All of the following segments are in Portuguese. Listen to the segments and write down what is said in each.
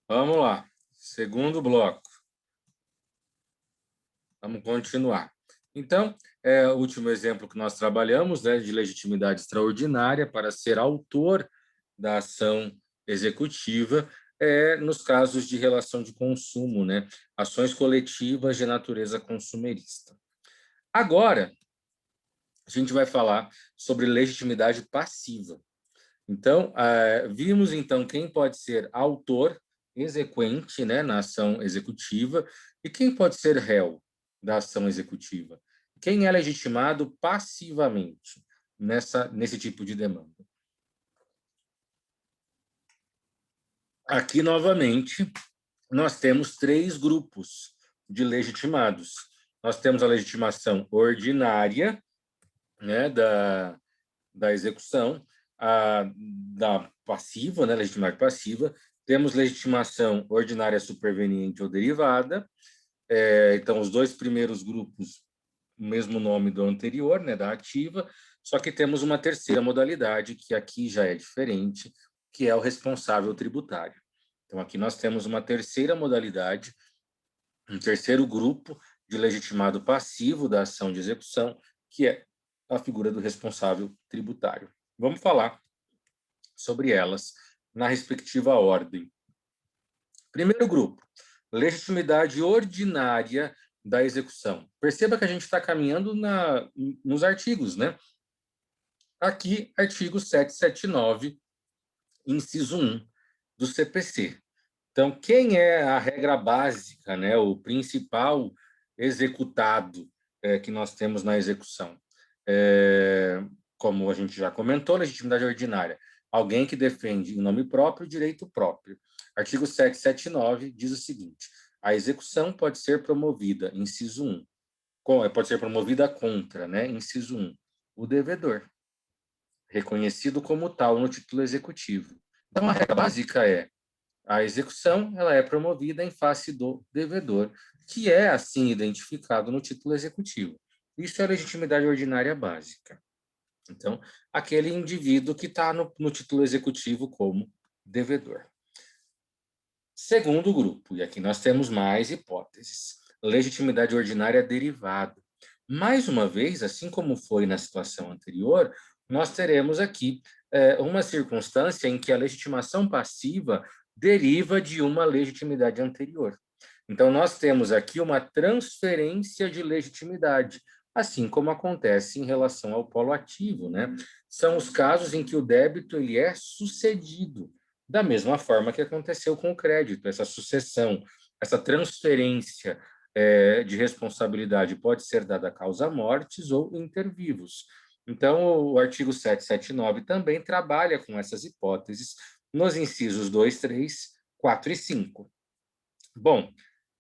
Vamos lá. Segundo bloco. Vamos continuar. Então, o último exemplo que nós trabalhamos, né, de legitimidade extraordinária para ser autor da ação executiva, nos casos de relação de consumo, né, ações coletivas de natureza consumerista. Agora, a gente vai falar sobre legitimidade passiva. Então, vimos então quem pode ser autor exequente, né, na ação executiva e quem pode ser réu da ação executiva. Quem é legitimado passivamente nesse tipo de demanda. Aqui, novamente, nós temos três grupos de legitimados. Nós temos a legitimação ordinária, né, da execução, da passiva, né, legitimidade passiva, temos legitimação ordinária superveniente ou derivada, então os dois primeiros grupos, o mesmo nome do anterior, né, da ativa, só que temos uma terceira modalidade, que aqui já é diferente, que é o responsável tributário. Então aqui nós temos uma terceira modalidade, um terceiro grupo de legitimado passivo da ação de execução, que é a figura do responsável tributário. Vamos falar sobre elas na respectiva ordem. Primeiro grupo, legitimidade ordinária da execução. Perceba que a gente está caminhando nos artigos, né? Aqui, artigo 779, inciso 1 do CPC. Então, quem é a regra básica, né, o principal executado que nós temos na execução? Como a gente já comentou, legitimidade ordinária. Alguém que defende em nome próprio, direito próprio. Artigo 779 diz o seguinte: a execução pode ser promovida, inciso 1, pode ser promovida contra, né, inciso 1, o devedor, reconhecido como tal no título executivo. Então, a regra básica é: a execução ela é promovida em face do devedor, que é assim identificado no título executivo. Isso é a legitimidade ordinária básica. Então, aquele indivíduo que está no título executivo como devedor. Segundo grupo, e aqui nós temos mais hipóteses, legitimidade ordinária derivada. Mais uma vez, assim como foi na situação anterior, nós teremos aqui uma circunstância em que a legitimação passiva deriva de uma legitimidade anterior. Então, nós temos aqui uma transferência de legitimidade, assim como acontece em relação ao polo ativo, né? São os casos em que o débito ele é sucedido, da mesma forma que aconteceu com o crédito, essa sucessão, essa transferência de responsabilidade pode ser dada a causa mortis ou inter vivos. Então, o artigo 779 também trabalha com essas hipóteses nos incisos 2, 3, 4 e 5. Bom,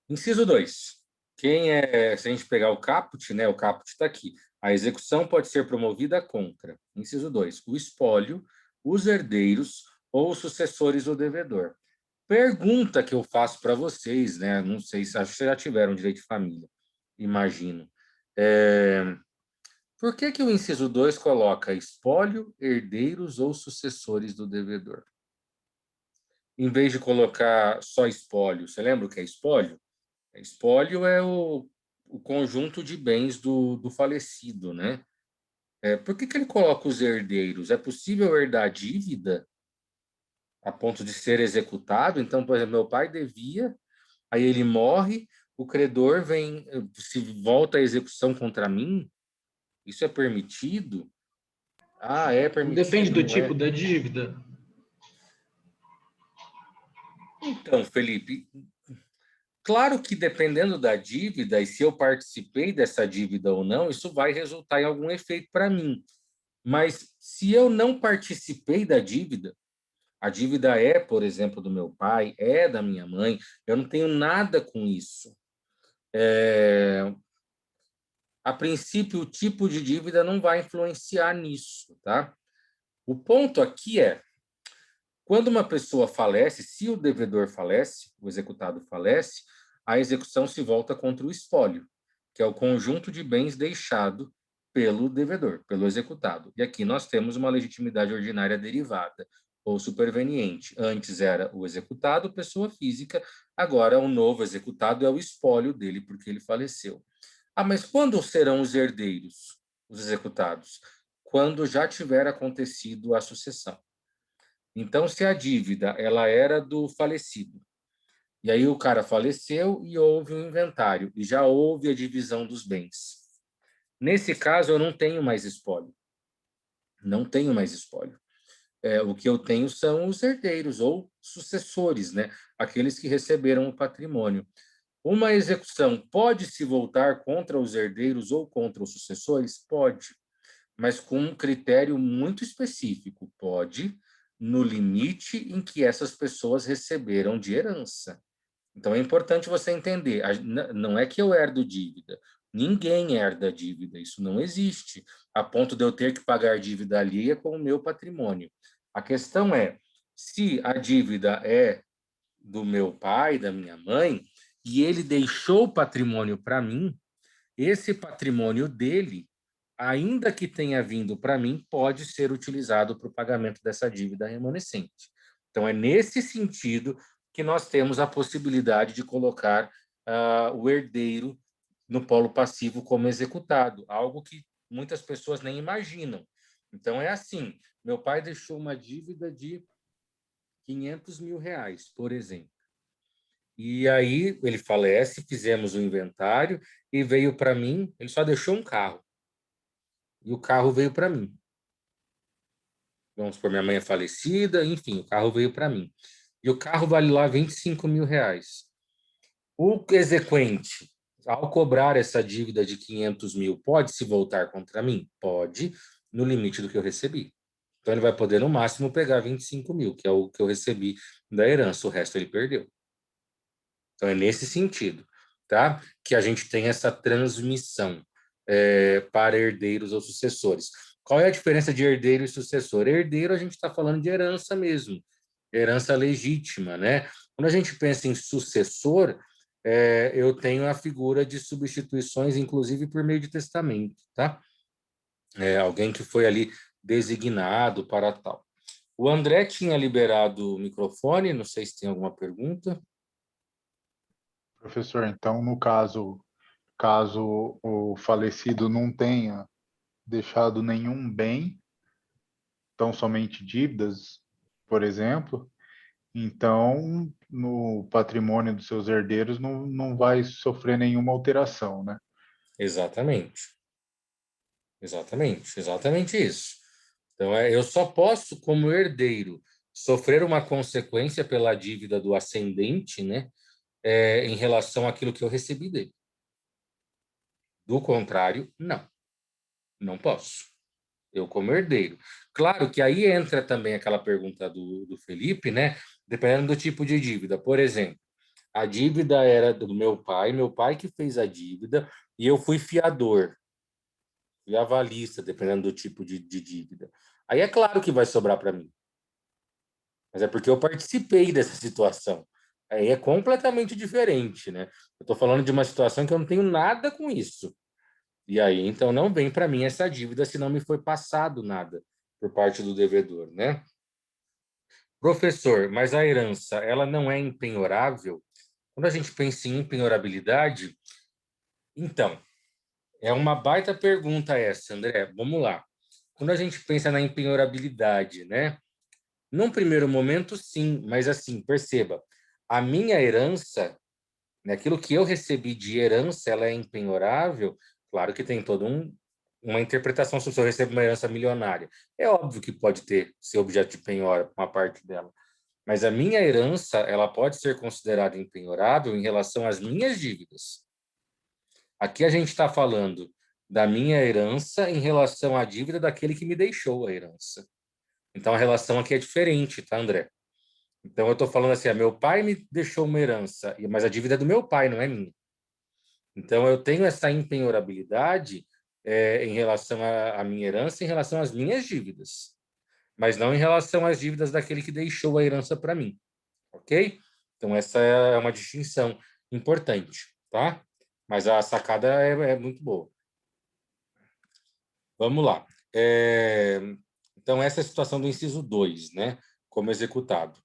inciso 2. Se a gente pegar o caput, né, o caput está aqui. A execução pode ser promovida contra, inciso 2, o espólio, os herdeiros ou os sucessores do devedor. Pergunta que eu faço para vocês, né? Não sei se acho que vocês já tiveram direito de família, imagino. Por que o inciso 2 coloca espólio, herdeiros ou sucessores do devedor? Em vez de colocar só espólio, você lembra o que é espólio? Espólio é o conjunto de bens do falecido, né? Por que ele coloca os herdeiros? É possível herdar dívida a ponto de ser executado? Então, por exemplo, meu pai devia, aí ele morre, o credor vem, se volta à execução contra mim? Isso é permitido? Ah, é Depende permitido, do não tipo é? da dívida. Então, Felipe, claro que dependendo da dívida, e se eu participei dessa dívida ou não, isso vai resultar em algum efeito para mim. Mas se eu não participei da dívida, a dívida é, por exemplo, do meu pai, é da minha mãe, eu não tenho nada com isso. A princípio, o tipo de dívida não vai influenciar nisso, tá? O ponto aqui é, quando uma pessoa falece, se o devedor falece, o executado falece, a execução se volta contra o espólio, que é o conjunto de bens deixado pelo devedor, pelo executado. E aqui nós temos uma legitimidade ordinária derivada. ou superveniente. Antes era o executado, pessoa física, agora o novo executado é o espólio dele, porque ele faleceu. Ah, mas quando serão os herdeiros, os executados? Quando já tiver acontecido a sucessão. Então, se a dívida ela era do falecido, e aí o cara faleceu e houve um inventário, e já houve a divisão dos bens. Nesse caso, eu não tenho mais espólio. Não tenho mais espólio. O que eu tenho são os herdeiros ou sucessores, né? Aqueles que receberam o patrimônio. Uma execução pode se voltar contra os herdeiros ou contra os sucessores? Pode, mas com um critério muito específico. Pode, no limite em que essas pessoas receberam de herança. Então é importante você entender, não é que eu herdo dívida, ninguém herda dívida, isso não existe, a ponto de eu ter que pagar dívida alheia com o meu patrimônio. A questão é, se a dívida é do meu pai, da minha mãe, e ele deixou o patrimônio para mim, esse patrimônio dele, ainda que tenha vindo para mim, pode ser utilizado para o pagamento dessa dívida remanescente. Então, é nesse sentido que nós temos a possibilidade de colocar o herdeiro no polo passivo como executado, algo que muitas pessoas nem imaginam. Então, é assim, meu pai deixou uma dívida de 500 mil reais, por exemplo. E aí ele falece, fizemos o inventário e veio para mim, ele só deixou um carro. E o carro veio para mim. Vamos supor, minha mãe é falecida, enfim, o carro veio para mim. E o carro vale lá 25 mil reais. O exequente, ao cobrar essa dívida de 500 mil, pode se voltar contra mim? Pode, no limite do que eu recebi. Então, ele vai poder, no máximo, pegar 25 mil, que é o que eu recebi da herança. O resto ele perdeu. Então, é nesse sentido, tá? Que a gente tem essa transmissão para herdeiros ou sucessores. Qual é a diferença de herdeiro e sucessor? Herdeiro, a gente está falando de herança mesmo, herança legítima, né? Quando a gente pensa em sucessor, eu tenho a figura de substituições, inclusive por meio de testamento, tá? Alguém que foi ali designado para tal. O André tinha liberado o microfone, não sei se tem alguma pergunta. Professor, então, no caso o falecido não tenha deixado nenhum bem, tão somente dívidas, por exemplo, então no patrimônio dos seus herdeiros não vai sofrer nenhuma alteração, né? Exatamente. Exatamente isso. Então, eu só posso, como herdeiro, sofrer uma consequência pela dívida do ascendente, né, em relação àquilo que eu recebi dele. Do contrário, não posso. Eu, como herdeiro. Claro que aí entra também aquela pergunta do Felipe, né, dependendo do tipo de dívida. Por exemplo, a dívida era do meu pai que fez a dívida, e eu fui fiador. E avalista, dependendo do tipo de dívida. Aí é claro que vai sobrar para mim, mas é porque eu participei dessa situação. Aí é completamente diferente, né? Eu estou falando de uma situação que eu não tenho nada com isso. E aí, então, não vem para mim essa dívida se não me foi passado nada por parte do devedor, né? Professor, mas a herança, ela não é empenhorável? Quando a gente pensa em empenhorabilidade, então, é uma baita pergunta essa, André. Vamos lá. Quando a gente pensa na empenhorabilidade, né? Num primeiro momento, sim, mas assim, perceba, a minha herança, né, aquilo que eu recebi de herança, ela é empenhorável. Claro que tem toda uma interpretação se eu recebo uma herança milionária. É óbvio que pode ser objeto de penhora, uma parte dela. Mas a minha herança, ela pode ser considerada empenhorável em relação às minhas dívidas. Aqui a gente está falando da minha herança em relação à dívida daquele que me deixou a herança. Então a relação aqui é diferente, tá, André? Então eu estou falando assim, meu pai me deixou uma herança, mas a dívida é do meu pai, não é minha. Então eu tenho essa empenhorabilidade em relação à minha herança, em relação às minhas dívidas, mas não em relação às dívidas daquele que deixou a herança para mim, ok? Então essa é uma distinção importante, tá? Mas a sacada é muito boa. Vamos lá. Então, essa é a situação do inciso 2, né? como executado.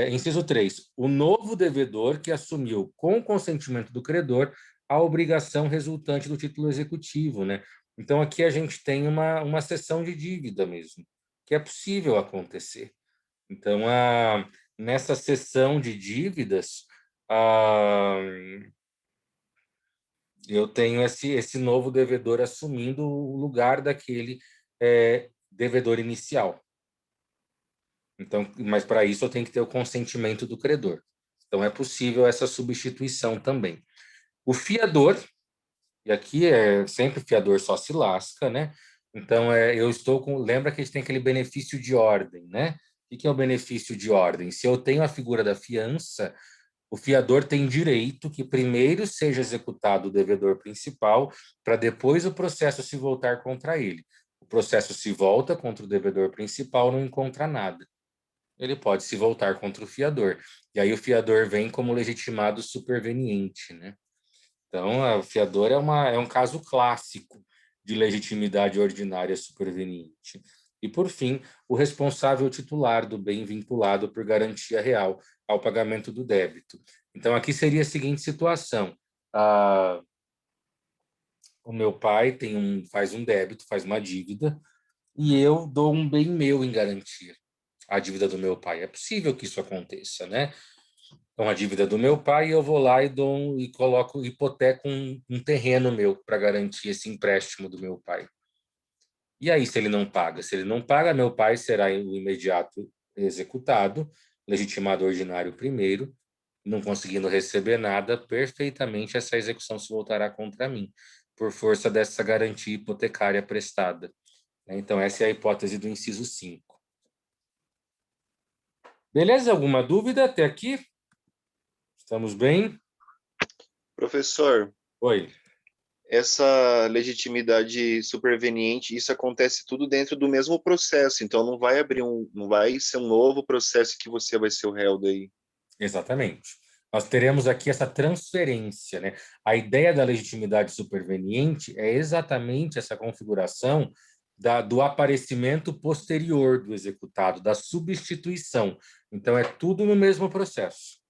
Inciso 3. O novo devedor que assumiu, com consentimento do credor, a obrigação resultante do título executivo, né? Então, aqui a gente tem uma cessão de dívida mesmo, que é possível acontecer. Então, nessa cessão de dívidas, eu tenho esse novo devedor assumindo o lugar daquele devedor inicial. Então, mas para isso eu tenho que ter o consentimento do credor. Então, é possível essa substituição também. O fiador, e aqui sempre o fiador só se lasca, né? Então, eu estou com... Lembra que a gente tem aquele benefício de ordem, né? O que é o benefício de ordem? Se eu tenho a figura da fiança, o fiador tem direito que primeiro seja executado o devedor principal, para depois o processo se voltar contra ele. O processo se volta contra o devedor principal, não encontra nada. Ele pode se voltar contra o fiador. E aí o fiador vem como legitimado superveniente, né? Então, o fiador é um caso clássico de legitimidade ordinária superveniente. E, por fim, o responsável titular do bem vinculado por garantia real ao pagamento do débito. Então, aqui seria a seguinte situação. O meu pai faz um débito, faz uma dívida, e eu dou um bem meu em garantia à dívida do meu pai. É possível que isso aconteça, né? Então, a dívida do meu pai, eu vou lá e coloco, hipoteco um terreno meu para garantir esse empréstimo do meu pai. E aí, se ele não paga? Se ele não paga, meu pai será o imediato executado, legitimado ordinário primeiro, não conseguindo receber nada, perfeitamente essa execução se voltará contra mim, por força dessa garantia hipotecária prestada. Então, essa é a hipótese do inciso 5. Beleza? Alguma dúvida até aqui? Estamos bem? Professor, Oi. essa legitimidade superveniente, isso acontece tudo dentro do mesmo processo, então não vai ser um novo processo que você vai ser o réu daí. Exatamente. Nós teremos aqui essa transferência, né? A ideia da legitimidade superveniente é exatamente essa configuração do aparecimento posterior do executado, da substituição. Então, é tudo no mesmo processo.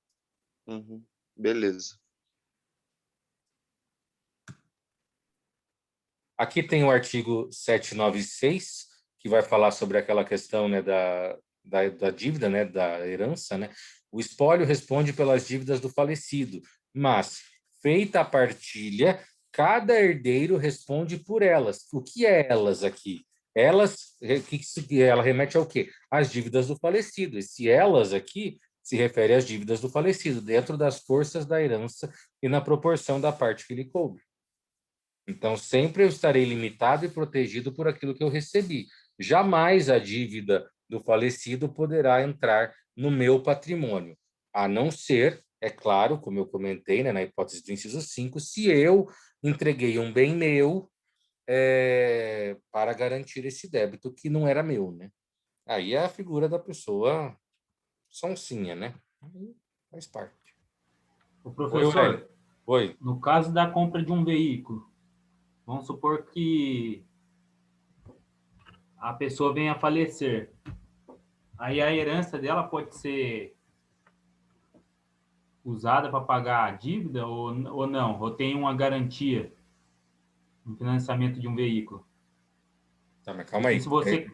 Uhum. Beleza. Aqui tem o artigo 796, que vai falar sobre aquela questão, né, da dívida, né, da herança, né? O espólio responde pelas dívidas do falecido, mas, feita a partilha, cada herdeiro responde por elas. O que é elas aqui? Elas, ela remete ao quê? Às dívidas do falecido. Esse elas aqui se refere às dívidas do falecido, dentro das forças da herança e na proporção da parte que lhe coube. Então, sempre eu estarei limitado e protegido por aquilo que eu recebi. Jamais a dívida do falecido poderá entrar no meu patrimônio, a não ser, é claro, como eu comentei, né, na hipótese do inciso 5, se eu entreguei um bem meu para garantir esse débito que não era meu, né? Aí é a figura da pessoa sonsinha, né? Aí faz parte. O Oi, professor, Oi. no caso da compra de um veículo, vamos supor que a pessoa venha a falecer. Aí a herança dela pode ser usada para pagar a dívida ou não? Ou tem uma garantia no financiamento de um veículo? Tá, mas calma E aí. se você...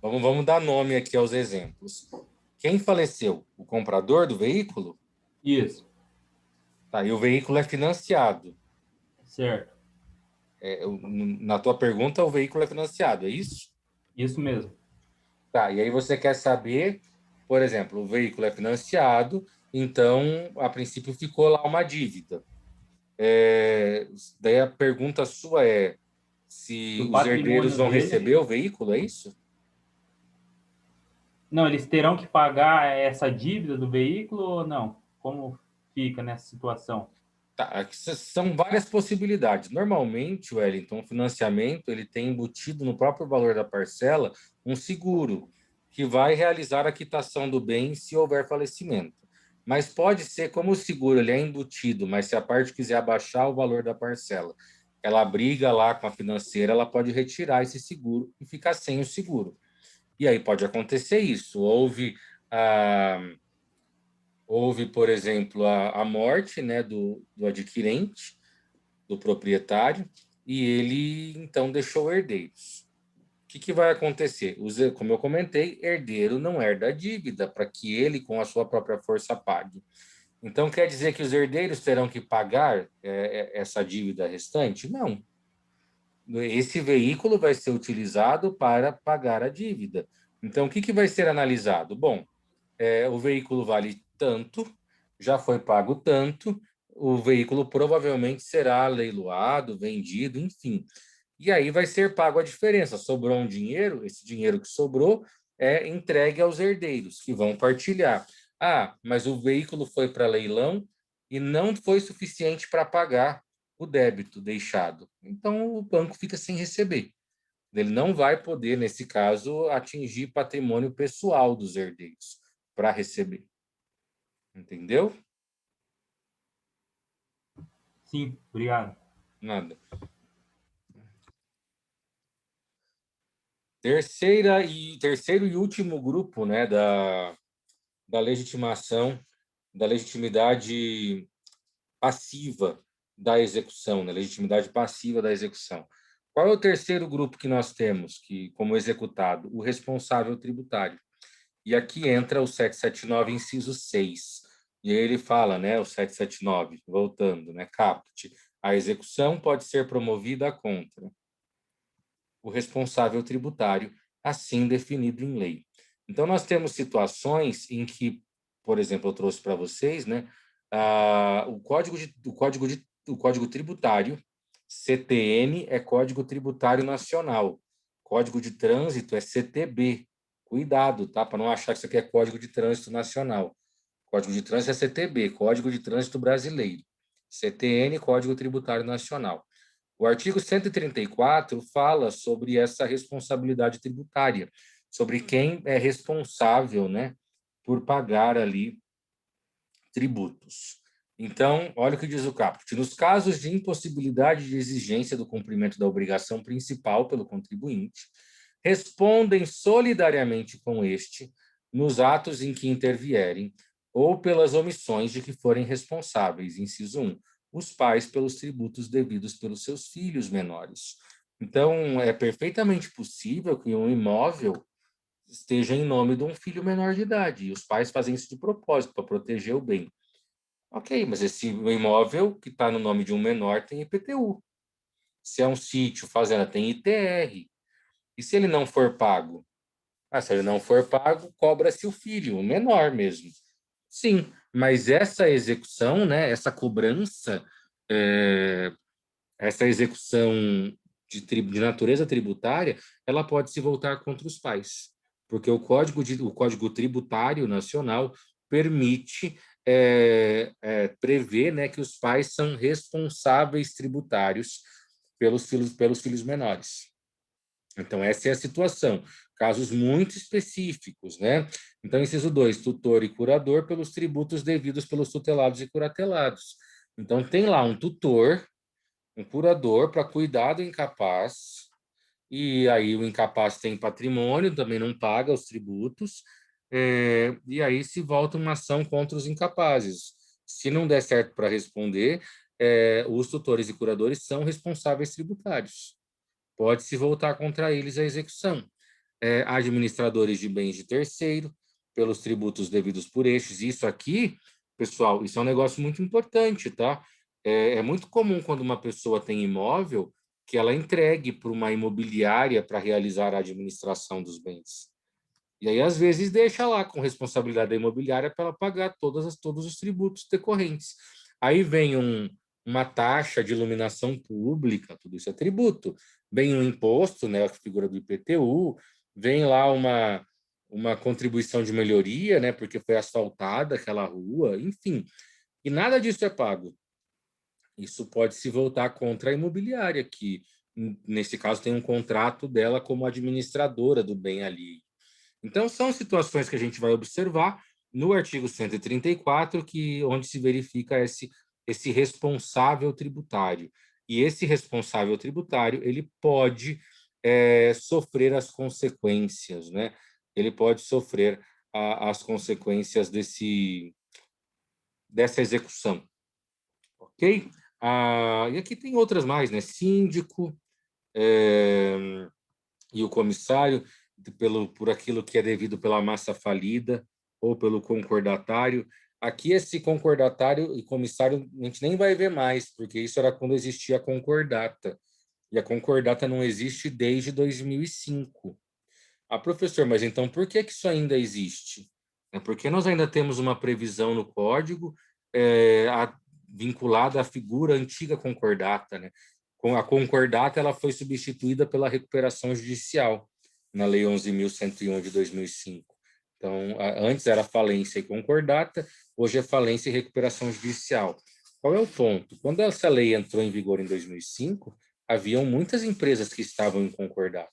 Vamos dar nome aqui aos exemplos. Quem faleceu? O comprador do veículo? Isso, Tá, e o veículo é financiado. certo. Na tua pergunta, o veículo é financiado, é isso? Isso mesmo. Tá, e aí você quer saber, por exemplo, o veículo é financiado, então, a princípio, ficou lá uma dívida. Daí a pergunta sua é Se se o os herdeiros patrimônio vão dele... receber o veículo, é isso? Não, eles terão que pagar essa dívida do veículo ou não? Como fica nessa situação? Tá, aqui são várias possibilidades. Normalmente, Wellington, o financiamento ele tem embutido no próprio valor da parcela um seguro que vai realizar a quitação do bem se houver falecimento. Mas pode ser como o seguro ele é embutido, mas se a parte quiser abaixar o valor da parcela, ela briga lá com a financeira, ela pode retirar esse seguro e ficar sem o seguro. E aí pode acontecer isso. Houve, por exemplo, a morte, né, do adquirente, do proprietário, e ele, então, deixou herdeiros. O que vai acontecer? Como eu comentei, herdeiro não herda a dívida para que ele, com a sua própria força, pague. Então, quer dizer que os herdeiros terão que pagar essa dívida restante? Não. Esse veículo vai ser utilizado para pagar a dívida. Então, o que vai ser analisado? Bom, o veículo vale tanto, já foi pago tanto, o veículo provavelmente será leiloado, vendido, enfim. E aí vai ser pago a diferença. Sobrou um dinheiro, esse dinheiro que sobrou é entregue aos herdeiros, que vão partilhar. Ah, mas o veículo foi para leilão e não foi suficiente para pagar o débito deixado. Então, o banco fica sem receber. Ele não vai poder, nesse caso, atingir patrimônio pessoal dos herdeiros para receber. Entendeu? Sim, obrigado. Nada. Terceiro e último grupo, né, da legitimação, da legitimidade passiva da execução, né, legitimidade passiva da execução. Qual é o terceiro grupo que nós temos como executado? O responsável tributário. E aqui entra o 779, inciso 6. E aí ele fala, né, o 779, voltando, né, caput. A execução pode ser promovida contra o responsável tributário, assim definido em lei. Então, nós temos situações em que, por exemplo, eu trouxe para vocês, né, o Código Tributário, CTN, é Código Tributário Nacional. Código de Trânsito é CTB. Cuidado, tá? Para não achar que isso aqui é Código de Trânsito Nacional. Código de Trânsito é CTB, Código de Trânsito Brasileiro. CTN, Código Tributário Nacional. O artigo 134 fala sobre essa responsabilidade tributária, sobre quem é responsável, né, por pagar ali tributos. Então, olha o que diz o caput. Nos casos de impossibilidade de exigência do cumprimento da obrigação principal pelo contribuinte, respondem solidariamente com este nos atos em que intervierem ou pelas omissões de que forem responsáveis. Inciso 1. Os pais pelos tributos devidos pelos seus filhos menores. Então, é perfeitamente possível que um imóvel esteja em nome de um filho menor de idade, e os pais fazem isso de propósito, para proteger o bem. Ok, mas esse imóvel que está no nome de um menor tem IPTU. Se é um sítio, fazenda, tem ITR. E se ele não for pago? Se ele não for pago, cobra-se o filho, o menor mesmo. Sim, mas essa execução, né, essa execução de natureza tributária, ela pode se voltar contra os pais, porque o Código Tributário Nacional permite prever, né, que os pais são responsáveis tributários pelos filhos menores. Então, essa é a situação. Casos muito específicos, né? Então, inciso 2, tutor e curador pelos tributos devidos pelos tutelados e curatelados. Então, tem lá um tutor, um curador para cuidar do incapaz, e aí o incapaz tem patrimônio, também não paga os tributos, e aí se volta uma ação contra os incapazes. Se não der certo para responder, os tutores e curadores são responsáveis tributários. Pode-se voltar contra eles a execução. Administradores de bens de terceiro, pelos tributos devidos por estes. Isso aqui, pessoal, isso é um negócio muito importante, tá? É muito comum quando uma pessoa tem imóvel que ela entregue para uma imobiliária para realizar a administração dos bens. E aí, às vezes, deixa lá com responsabilidade da imobiliária para ela pagar todos os tributos decorrentes. Aí vem uma taxa de iluminação pública, tudo isso é tributo. Vem um imposto, né, a figura do IPTU, vem lá uma contribuição de melhoria, né, porque foi asfaltada aquela rua, enfim. E nada disso é pago. Isso pode se voltar contra a imobiliária, que, nesse caso, tem um contrato dela como administradora do bem ali. Então, são situações que a gente vai observar no artigo 134, onde se verifica esse responsável tributário. E esse responsável tributário, ele pode sofrer as consequências, né, ele pode sofrer as consequências dessa execução. Ok? E aqui tem outras mais, né? Síndico e o comissário, por aquilo que é devido pela massa falida ou pelo concordatário. Aqui, esse concordatário e comissário, a gente nem vai ver mais, porque isso era quando existia a concordata. E a concordata não existe desde 2005. Professor, mas então por que isso ainda existe? É porque nós ainda temos uma previsão no Código vinculada à figura antiga concordata, né? A concordata ela foi substituída pela recuperação judicial na Lei 11.101 de 2005. Então, antes era falência e concordata, hoje é falência e recuperação judicial. Qual é o ponto? Quando essa lei entrou em vigor em 2005, haviam muitas empresas que estavam em concordata,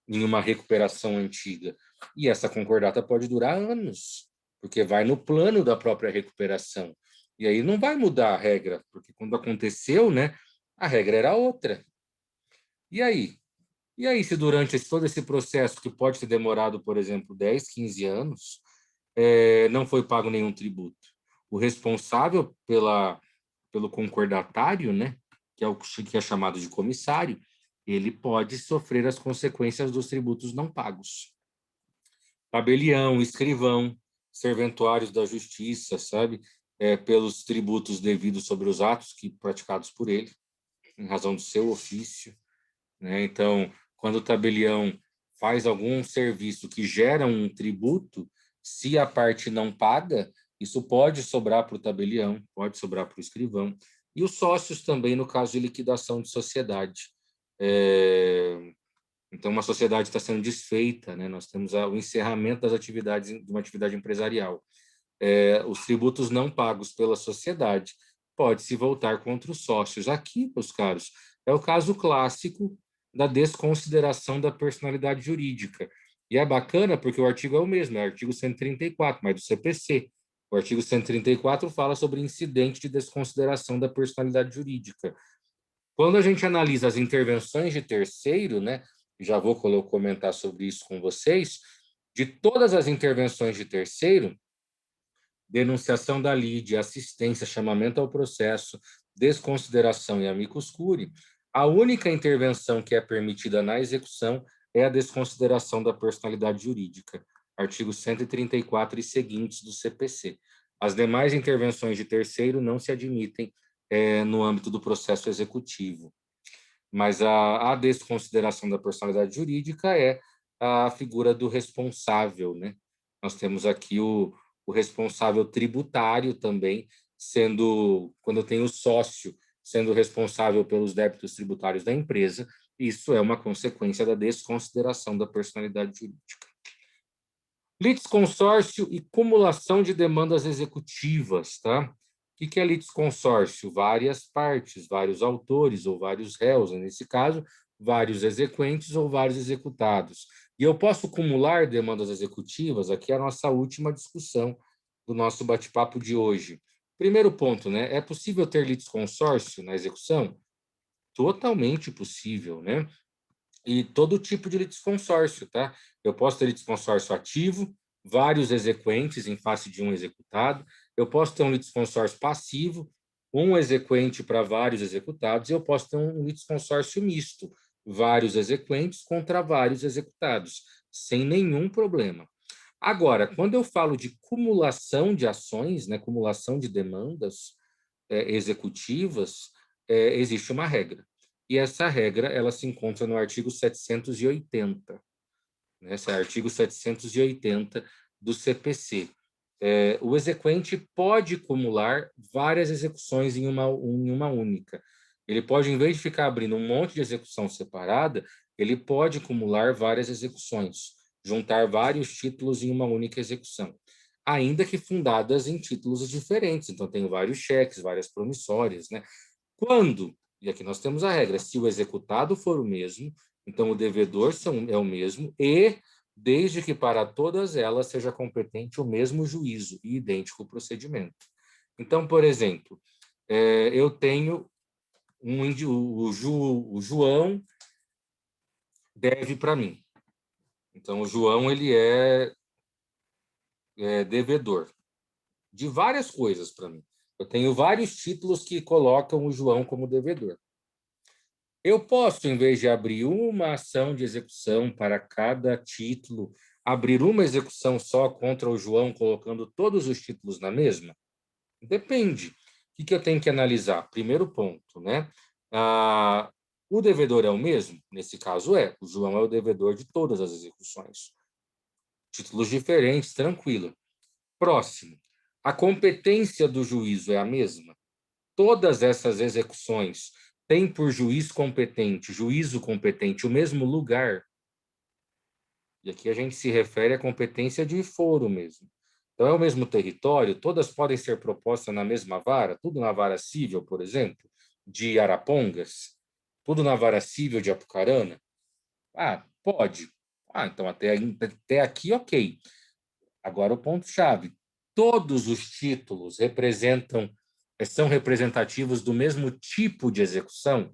em uma recuperação antiga. E essa concordata pode durar anos, porque vai no plano da própria recuperação. E aí não vai mudar a regra, porque quando aconteceu, né, a regra era outra. E aí? E aí, se durante todo esse processo, que pode ter demorado, por exemplo, 10, 15 anos, não foi pago nenhum tributo? O responsável pelo concordatário, né, que é chamado de comissário, ele pode sofrer as consequências dos tributos não pagos. Tabelião, escrivão, serventuários da justiça, sabe? Pelos tributos devidos sobre os atos praticados por ele, em razão do seu ofício, né? Então, quando o tabelião faz algum serviço que gera um tributo, se a parte não paga, isso pode sobrar para o tabelião, pode sobrar para o escrivão. E os sócios também, no caso de liquidação de sociedade. Então, uma sociedade está sendo desfeita, né? Nós temos o encerramento das atividades, de uma atividade empresarial. Os tributos não pagos pela sociedade pode se voltar contra os sócios. Aqui, meus caros, é o caso clássico da desconsideração da personalidade jurídica. E é bacana porque o artigo é o mesmo, é o artigo 134, mas do CPC. O artigo 134 fala sobre incidente de desconsideração da personalidade jurídica. Quando a gente analisa as intervenções de terceiro, né, já vou comentar sobre isso com vocês, de todas as intervenções de terceiro, denunciação da lide, assistência, chamamento ao processo, desconsideração e amicus curiae, a única intervenção que é permitida na execução é a desconsideração da personalidade jurídica, artigo 134 e seguintes do CPC. As demais intervenções de terceiro não se admitem no âmbito do processo executivo. Mas a desconsideração da personalidade jurídica é a figura do responsável, né? Nós temos aqui o responsável tributário também, quando eu tenho o sócio sendo responsável pelos débitos tributários da empresa, isso é uma consequência da desconsideração da personalidade jurídica. Litisconsórcio e cumulação de demandas executivas, tá? O que é litisconsórcio? Várias partes, vários autores ou vários réus, nesse caso, vários exequentes ou vários executados. E eu posso cumular demandas executivas? Aqui é a nossa última discussão do nosso bate-papo de hoje. Primeiro ponto, né? É possível ter litisconsórcio na execução? Totalmente possível, né? E todo tipo de litisconsórcio, tá? Eu posso ter litisconsórcio ativo, vários exequentes em face de um executado. Eu posso ter um litisconsórcio passivo, um exequente para vários executados, e eu posso ter um litisconsórcio misto, vários exequentes contra vários executados, sem nenhum problema. Agora, quando eu falo de cumulação de ações, né, cumulação de demandas executivas, existe uma regra. E essa regra ela se encontra no artigo 780. Né? Esse é o artigo 780 do CPC. O exequente pode acumular várias execuções em uma única. Ele pode, em vez de ficar abrindo um monte de execução separada, ele pode acumular várias execuções, juntar vários títulos em uma única execução, ainda que fundadas em títulos diferentes. Então, tem vários cheques, várias promissórias, né? Quando, e aqui nós temos a regra, se o executado for o mesmo, então o devedor é o mesmo, e desde que para todas elas seja competente o mesmo juízo e idêntico procedimento. Então, por exemplo, eu tenho o João deve para mim. Então, o João, ele é devedor de várias coisas para mim. Eu tenho vários títulos que colocam o João como devedor. Eu posso, em vez de abrir uma ação de execução para cada título, abrir uma execução só contra o João, colocando todos os títulos na mesma? Depende. O que eu tenho que analisar? Primeiro ponto, né? O devedor é o mesmo? Nesse caso é. O João é o devedor de todas as execuções. Títulos diferentes, tranquilo. Próximo. A competência do juízo é a mesma? Todas essas execuções têm por juiz competente, juízo competente, o mesmo lugar? E aqui a gente se refere à competência de foro mesmo. Então, é o mesmo território, todas podem ser propostas na mesma vara, tudo na vara civil, por exemplo, de Arapongas, tudo na vara civil de Apucarana? Pode. Então até aqui, ok. Agora o ponto-chave. Todos os títulos são representativos do mesmo tipo de execução?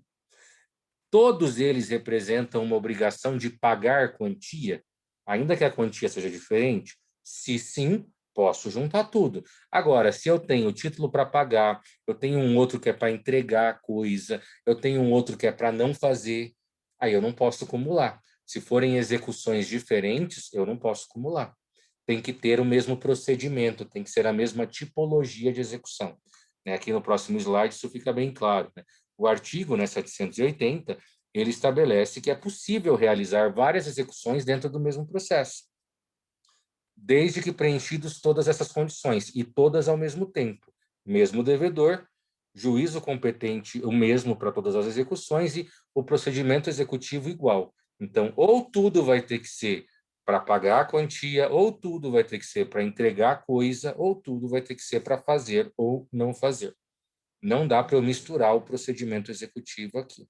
Todos eles representam uma obrigação de pagar quantia, ainda que a quantia seja diferente? Se sim, posso juntar tudo. Agora, se eu tenho título para pagar, eu tenho um outro que é para entregar a coisa, eu tenho um outro que é para não fazer, aí eu não posso acumular. Se forem execuções diferentes, eu não posso acumular. Tem que ter o mesmo procedimento, tem que ser a mesma tipologia de execução. Aqui no próximo slide isso fica bem claro. O artigo 780, ele estabelece que é possível realizar várias execuções dentro do mesmo processo, desde que preenchidos todas essas condições, e todas ao mesmo tempo. Mesmo devedor, juízo competente o mesmo para todas as execuções e o procedimento executivo igual. Então, ou tudo vai ter que ser para pagar a quantia, ou tudo vai ter que ser para entregar a coisa, ou tudo vai ter que ser para fazer ou não fazer. Não dá para eu misturar o procedimento executivo aqui.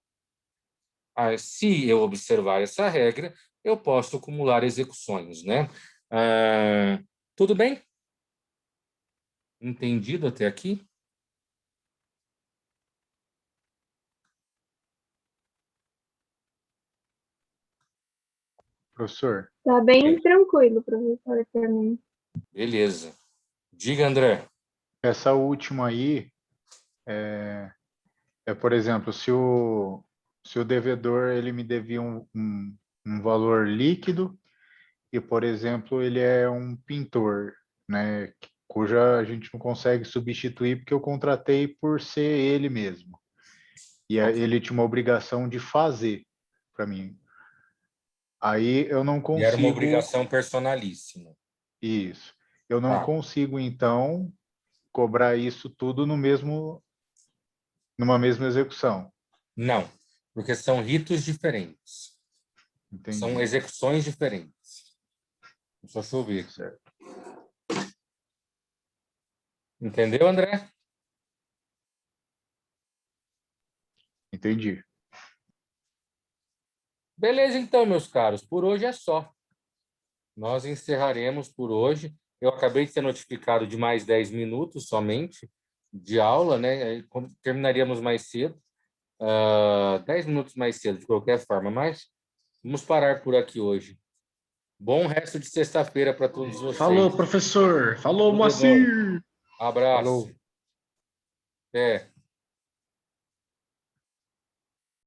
Se eu observar essa regra, eu posso acumular execuções, né? Tudo bem? Entendido até aqui? Professor, Tá bem tranquilo, professor, para mim. Beleza. Diga, André. essa última aí por exemplo, se o devedor ele me devia um valor líquido e, por exemplo, ele é um pintor, né, cuja a gente não consegue substituir porque eu contratei por ser ele mesmo. E ele tinha uma obrigação de fazer para mim. Aí eu não E era uma consigo obrigação personalíssima. isso. Eu não consigo então cobrar isso tudo numa mesma execução. Não, porque são ritos diferentes. Entendi. São execuções diferentes. Só deixa eu ver. Certo. Entendeu, André? Entendi. Beleza, então, meus caros. Por hoje é só. Nós encerraremos por hoje. Eu acabei de ser notificado de mais 10 minutos somente de aula, né? Terminaríamos mais cedo. 10 minutos mais cedo, de qualquer forma, mas vamos parar por aqui hoje. Bom resto de sexta-feira para todos vocês. Falou, professor. Falou, Tudo Moacir. bom. Abraço. Falou. Até.